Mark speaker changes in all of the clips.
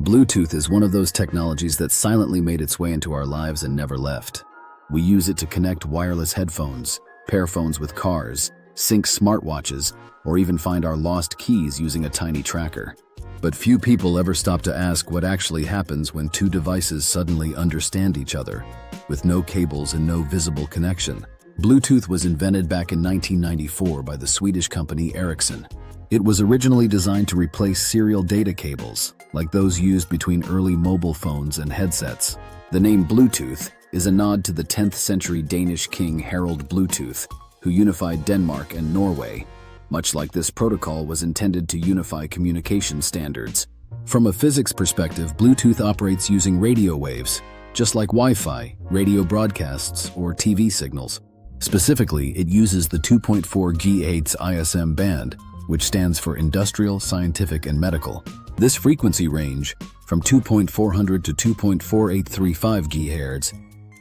Speaker 1: Bluetooth is one of those technologies that silently made its way into our lives and never left. We use it to connect wireless headphones, pair phones with cars, sync smartwatches, or even find our lost keys using a tiny tracker. But few people ever stop to ask what actually happens when two devices suddenly understand each other, with no cables and no visible connection. Bluetooth was invented back in 1994 by the Swedish company Ericsson. It was originally designed to replace serial data cables, like those used between early mobile phones and headsets. The name Bluetooth is a nod to the 10th century Danish king Harald Bluetooth, who unified Denmark and Norway. Much like this protocol was intended to unify communication standards. From a physics perspective, Bluetooth operates using radio waves, just like Wi-Fi, radio broadcasts, or TV signals. Specifically, it uses the 2.4 GHz ISM band, which stands for Industrial, Scientific, and Medical. This frequency range, from 2.400 to 2.4835 GHz,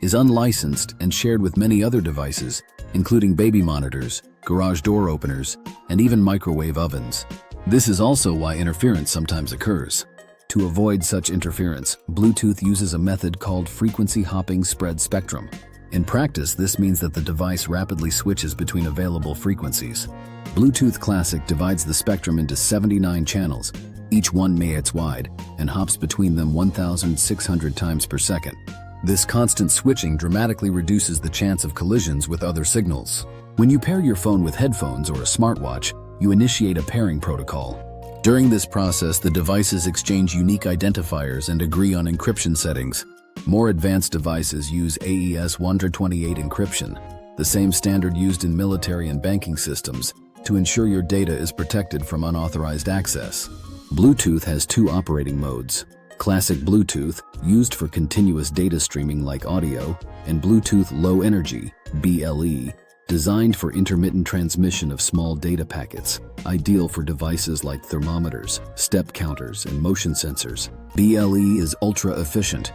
Speaker 1: is unlicensed and shared with many other devices, including baby monitors, garage door openers, and even microwave ovens. This is also why interference sometimes occurs. To avoid such interference, Bluetooth uses a method called frequency hopping spread spectrum. In practice, this means that the device rapidly switches between available frequencies. Bluetooth Classic divides the spectrum into 79 channels, each 1 MHz wide, and hops between them 1,600 times per second. This constant switching dramatically reduces the chance of collisions with other signals. When you pair your phone with headphones or a smartwatch, you initiate a pairing protocol. During this process, the devices exchange unique identifiers and agree on encryption settings. More advanced devices use AES 128 encryption, the same standard used in military and banking systems, to ensure your data is protected from unauthorized access. Bluetooth has two operating modes: Classic Bluetooth, used for continuous data streaming like audio, and Bluetooth Low Energy, BLE, designed for intermittent transmission of small data packets, ideal for devices like thermometers, step counters, and motion sensors. BLE is ultra-efficient,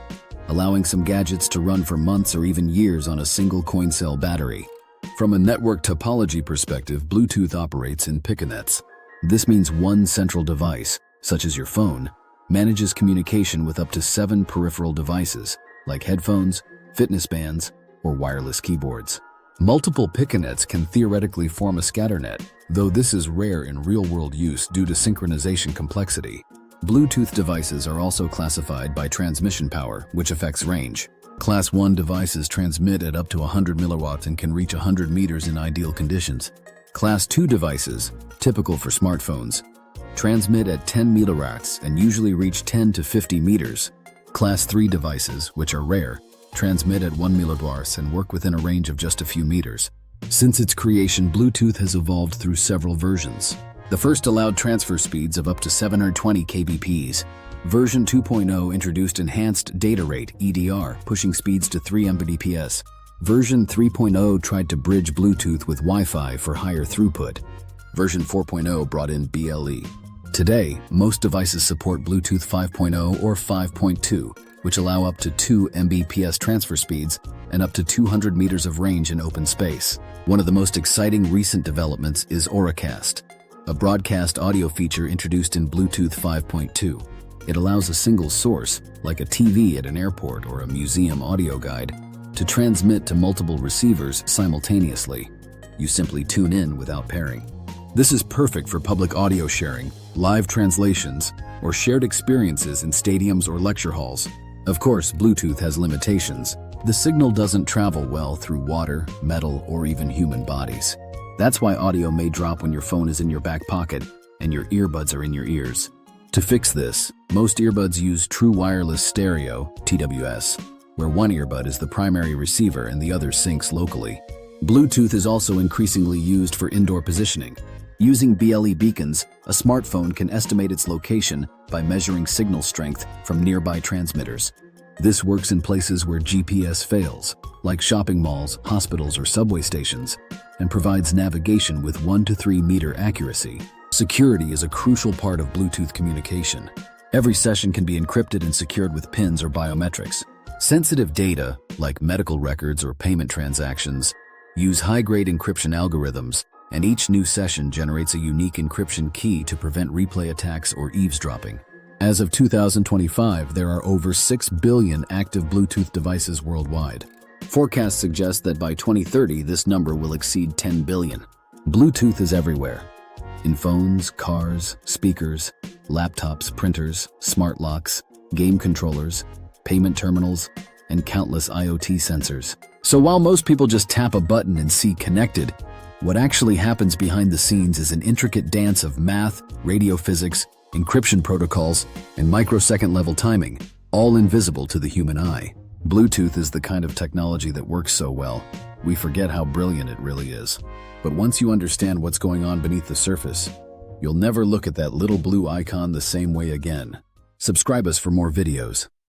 Speaker 1: allowing some gadgets to run for months or even years on a single coin cell battery. From a network topology perspective, Bluetooth operates in pickanets. This means one central device, such as your phone, manages communication with up to 7 peripheral devices, like headphones, fitness bands, or wireless keyboards. Multiple pickanets can theoretically form a scatternet, though this is rare in real-world use due to synchronization complexity. Bluetooth devices are also classified by transmission power, which affects range. Class 1 devices transmit at up to 100 milliwatts and can reach 100 meters in ideal conditions. Class 2 devices, typical for smartphones, transmit at 10 milliwatts and usually reach 10 to 50 meters. Class 3 devices, which are rare, transmit at 1 milliwatts and work within a range of just a few meters. Since its creation, Bluetooth has evolved through several versions. The first allowed transfer speeds of up to 720 kbps. Version 2.0 introduced enhanced data rate, EDR, pushing speeds to 3 Mbps. Version 3.0 tried to bridge Bluetooth with Wi-Fi for higher throughput. Version 4.0 brought in BLE. Today, most devices support Bluetooth 5.0 or 5.2, which allow up to 2 Mbps transfer speeds and up to 200 meters of range in open space. One of the most exciting recent developments is Auracast, a broadcast audio feature introduced in Bluetooth 5.2. It allows a single source, like a TV at an airport or a museum audio guide, to transmit to multiple receivers simultaneously. You simply tune in without pairing. This is perfect for public audio sharing, live translations, or shared experiences in stadiums or lecture halls. Of course, Bluetooth has limitations. The signal doesn't travel well through water, metal, or even human bodies. That's why audio may drop when your phone is in your back pocket and your earbuds are in your ears. To fix this, most earbuds use True Wireless Stereo, TWS, where one earbud is the primary receiver and the other syncs locally. Bluetooth is also increasingly used for indoor positioning. Using BLE beacons, a smartphone can estimate its location by measuring signal strength from nearby transmitters. This works in places where GPS fails, like shopping malls, hospitals, or subway stations, and provides navigation with 1 to 3 meter accuracy. Security is a crucial part of Bluetooth communication. Every session can be encrypted and secured with pins or biometrics. Sensitive data, like medical records or payment transactions, use high-grade encryption algorithms, and each new session generates a unique encryption key to prevent replay attacks or eavesdropping. As of 2025, there are over 6 billion active Bluetooth devices worldwide. Forecasts suggest that by 2030, this number will exceed 10 billion. Bluetooth is everywhere. In phones, cars, speakers, laptops, printers, smart locks, game controllers, payment terminals, and countless IoT sensors. So while most people just tap a button and see connected, what actually happens behind the scenes is an intricate dance of math, radio physics, encryption protocols, and microsecond-level timing, all invisible to the human eye. Bluetooth is the kind of technology that works so well, we forget how brilliant it really is. But once you understand what's going on beneath the surface, you'll never look at that little blue icon the same way again. Subscribe us for more videos.